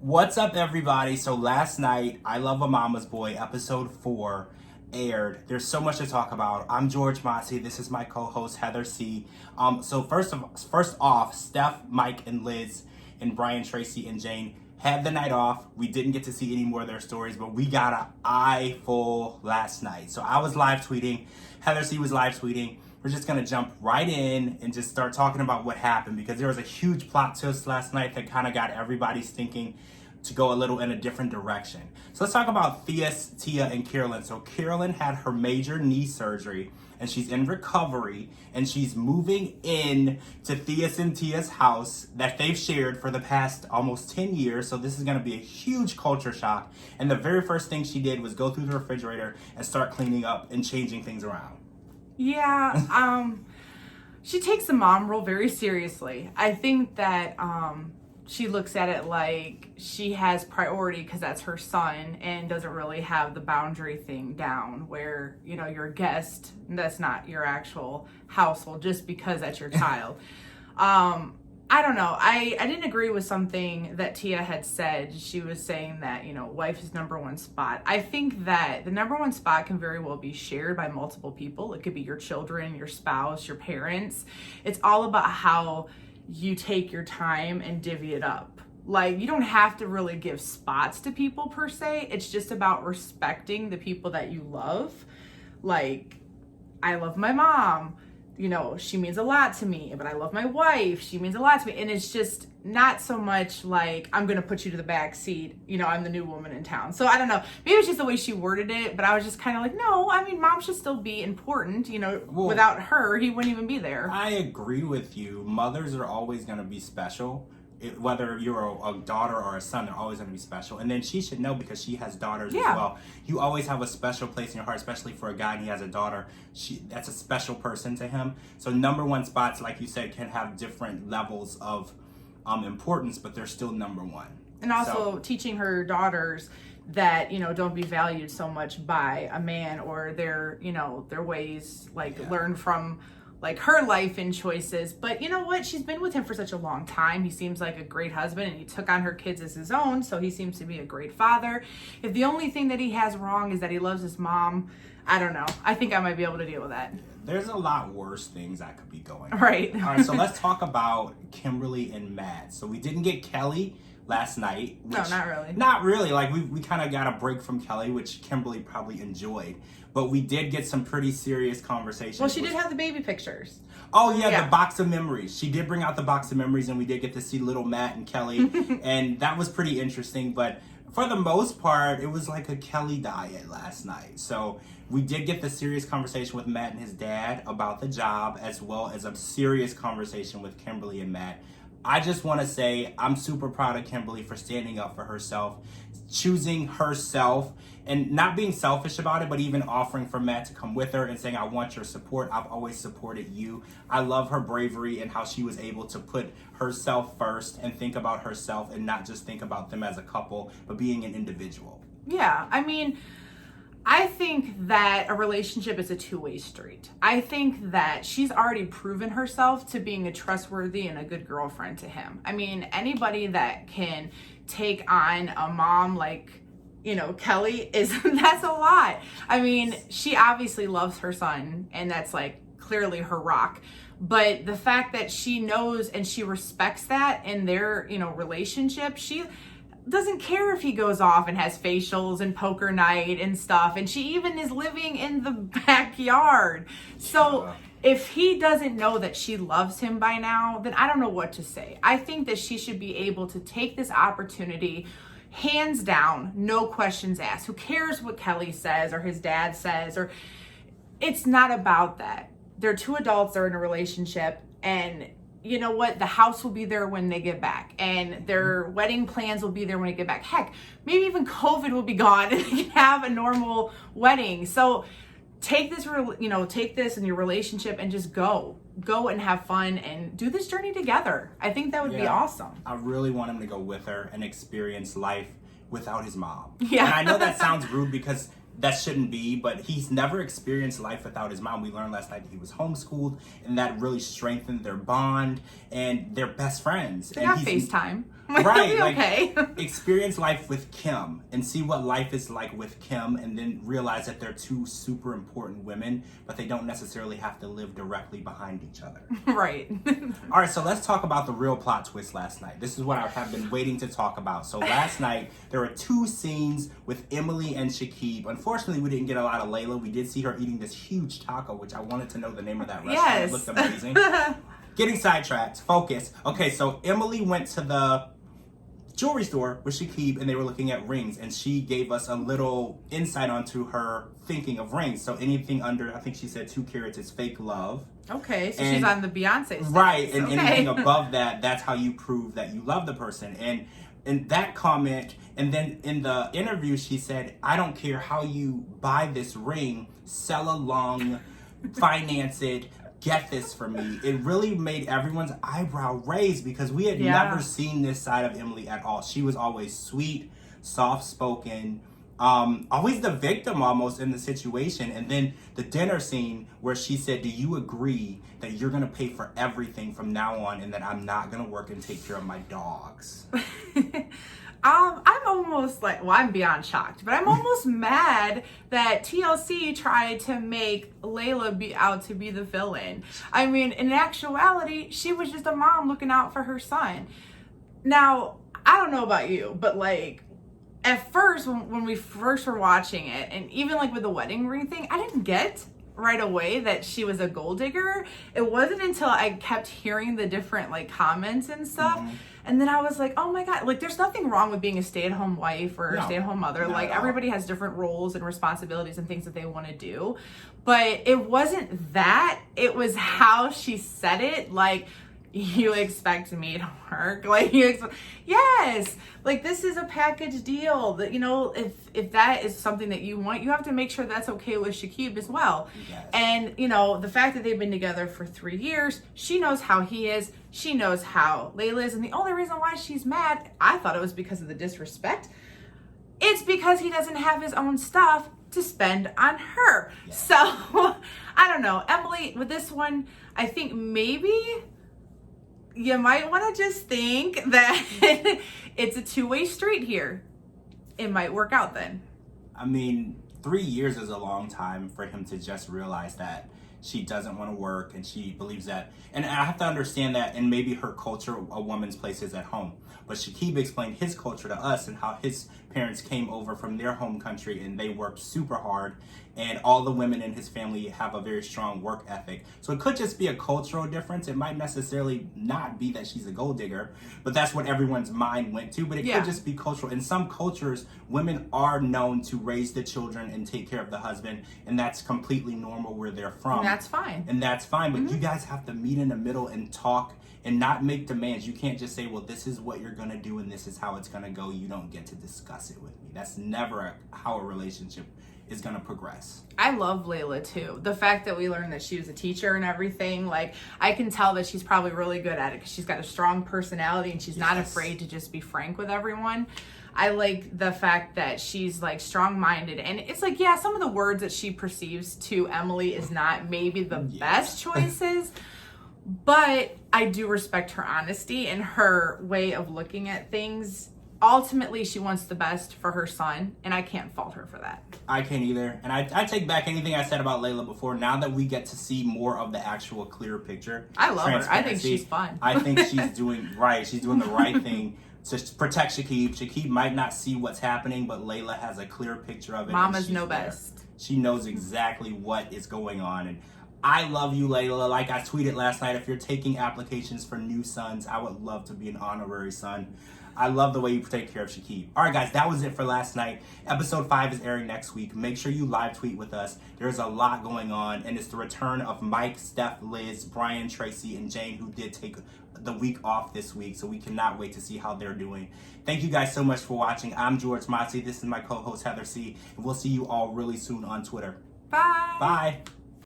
What's up, everybody? So last night, I Love a Mama's Boy, episode 4, aired. There's so much to talk about. I'm George Mossey. This is my co-host, Heather C. So first off, Steph, Mike, and Liz, and Brian, Tracy, and Jane had the night off. We didn't get to see any more of their stories, but we got an eye full last night. So I was live tweeting. Heather C was live tweeting. We're just going to jump right in and just start talking about what happened, because there was a huge plot twist last night that kind of got everybody's thinking to go a little in a different direction. So let's talk about Tia, and Carolyn. So Carolyn had her major knee surgery and she's in recovery, and she's moving in to Tia's house that they've shared for the past almost 10 years. So this is going to be a huge culture shock. And the very first thing she did was go through the refrigerator and start cleaning up and changing things around. Yeah, she takes the mom role very seriously. I think that she looks at it like she has priority because that's her son, and doesn't really have the boundary thing down where, you know, you're a guest, that's not your actual household just because that's your child. I don't know. I didn't agree with something that Tia had said. She was saying that, you know, wife is number one spot. I think that the number one spot can very well be shared by multiple people. It could be your children, your spouse, your parents. It's all about how you take your time and divvy it up. Like, you don't have to really give spots to people per se. It's just about respecting the people that you love. Like, I love my mom. You know, she means a lot to me, but I love my wife. She means a lot to me. And it's just not so much like, I'm going to put you to the back seat. You know, I'm the new woman in town. So I don't know. Maybe it's just the way she worded it, but I was just kind of like, no, I mean, mom should still be important. You know, without her, he wouldn't even be there. I agree with you. Mothers are always going to be special. Whether you're a daughter or a son, they're always going to be special. And then she should know, because she has daughters as well. You always have a special place in your heart, especially for a guy and he has a daughter. That's a special person to him. So number one spots, like you said, can have different levels of importance, but they're still number one. And also teaching her daughters that, you know, don't be valued so much by a man or their, you know, their ways, like learn from like her life and choices. But you know what? She's been with him for such a long time. He seems like a great husband, and he took on her kids as his own. So he seems to be a great father. If the only thing that he has wrong is that he loves his mom, I don't know. I think I might be able to deal with that. There's a lot worse things that could be going on. Right. All right, so let's talk about Kimberly and Matt. So we didn't get Kelly last night. No, not really. Not really. Like, we kind of got a break from Kelly, which Kimberly probably enjoyed. But we did get some pretty serious conversations. Well, she did have the baby pictures. Oh, yeah, the box of memories. She did bring out the box of memories, and we did get to see little Matt and Kelly. And that was pretty interesting. But for the most part, it was like a Kelly diet last night. So we did get the serious conversation with Matt and his dad about the job, as well as a serious conversation with Kimberly and Matt. I just want to say I'm super proud of Kimberly for standing up for herself, choosing herself, and not being selfish about it, but even offering for Matt to come with her and saying, I want your support. I've always supported you. I love her bravery and how she was able to put herself first and think about herself and not just think about them as a couple, but being an individual. Yeah, I mean, I think that a relationship is a two-way street. I think that she's already proven herself to being a trustworthy and a good girlfriend to him. I mean, anybody that can take on a mom like, you know, Kelly that's a lot. I mean, she obviously loves her son, and that's like clearly her rock. But the fact that she knows and she respects that in their, you know, relationship, she doesn't care if he goes off and has facials and poker night and stuff. And she even is living in the backyard. So if he doesn't know that she loves him by now, then I don't know what to say. I think that she should be able to take this opportunity, hands down, no questions asked. Who cares what Kelly says or his dad says? Or it's not about that. They're two adults, they're in a relationship, and you know what? The house will be there when they get back, and their wedding plans will be there when they get back. Heck, maybe even COVID will be gone and they can have a normal wedding. So take this, take this in your relationship and just go and have fun and do this journey together. I think that would be awesome. I really want him to go with her and experience life without his mom. Yeah. And I know that sounds rude because that shouldn't be, but he's never experienced life without his mom. We learned last night that he was homeschooled, and that really strengthened their bond, and they're best friends. They got FaceTime. Right, like, okay. experience life with Kim and see what life is like with Kim, and then realize that they're two super important women, but they don't necessarily have to live directly behind each other. Right. All right, so let's talk about the real plot twist last night. This is what I have been waiting to talk about. So last night, there were two scenes with Emily and Shakib. Unfortunately, we didn't get a lot of Layla. We did see her eating this huge taco, which I wanted to know the name of that restaurant. Yes. It looked amazing. Getting sidetracked. Focus. Okay, so Emily went to the jewelry store with Shakib, and they were looking at rings, and she gave us a little insight onto her thinking of rings. So anything under, I think she said 2 carats is fake love. Okay, so she's on the Beyonce stance. Right, and okay. anything above that, that's how you prove that you love the person. And that comment, and then in the interview she said, I don't care how you buy this ring, sell along, finance it, get this for me. It really made everyone's eyebrow raise, because we had never seen this side of Emily at all. She was always sweet, soft-spoken, always the victim almost in the situation. And then the dinner scene where she said, do you agree that you're going to pay for everything from now on, and that I'm not going to work and take care of my dogs? I'm almost like, well, I'm beyond shocked, but I'm almost mad that TLC tried to make Layla be out to be the villain. I mean, in actuality, she was just a mom looking out for her son. Now, I don't know about you, but like, at first, when we first were watching it, and even like with the wedding ring thing, I didn't get right away that she was a gold digger. It wasn't until I kept hearing the different like comments and stuff. Mm-hmm. And then I was like, oh my God, like there's nothing wrong with being a stay-at-home wife or a stay-at-home mother. Like everybody has different roles and responsibilities and things that they want to do. But it wasn't that. It was how she said it. Like, you expect me to work? Like, yes, like this is a package deal that, you know, if that is something that you want, you have to make sure that's okay with Shakib as well. Yes. And, you know, the fact that they've been together for 3 years, she knows how he is. She knows how Layla is. And the only reason why she's mad, I thought it was because of the disrespect. It's because he doesn't have his own stuff to spend on her. Yes. So, I don't know. Emily, with this one, I think maybe you might want to just think that it's a two-way street here. It might work out then. I mean, 3 years is a long time for him to just realize that she doesn't want to work, and she believes that. And I have to understand that in maybe her culture, a woman's place is at home. But Shakib explained his culture to us and how his parents came over from their home country and they worked super hard. And all the women in his family have a very strong work ethic. So it could just be a cultural difference. It might necessarily not be that she's a gold digger, but that's what everyone's mind went to. But it could just be cultural. In some cultures, women are known to raise the children and take care of the husband. And that's completely normal where they're from. And that's fine. And that's fine. But you guys have to meet in the middle and talk and not make demands. You can't just say, well, this is what you're going to do and this is how it's going to go. You don't get to discuss it with me. That's never how a relationship is going to progress. I love Layla too. The fact that we learned that she was a teacher and everything, like I can tell that she's probably really good at it because she's got a strong personality and she's not afraid to just be frank with everyone. I like the fact that she's like strong-minded, and it's like, yeah, some of the words that she perceives to Emily is not maybe the best choices. But I do respect her honesty and her way of looking at things. Ultimately, she wants the best for her son, and I can't fault her for that. I can't either. And I take back anything I said about Layla before. Now that we get to see more of the actual clear picture. I love her. I think she's fun. I think she's doing right. She's doing the right thing to protect Shakib. Shakib might not see what's happening, but Layla has a clear picture of it. Mama's know best. She knows exactly what is going on. And I love you, Layla. Like I tweeted last night, if you're taking applications for new sons, I would love to be an honorary son. I love the way you take care of Shakib. All right, guys, that was it for last night. Episode 5 is airing next week. Make sure you live tweet with us. There's a lot going on, and it's the return of Mike, Steph, Liz, Brian, Tracy, and Jane, who did take the week off this week, so we cannot wait to see how they're doing. Thank you guys so much for watching. I'm George Mossey. This is my co-host, Heather C, and we'll see you all really soon on Twitter. Bye. Bye.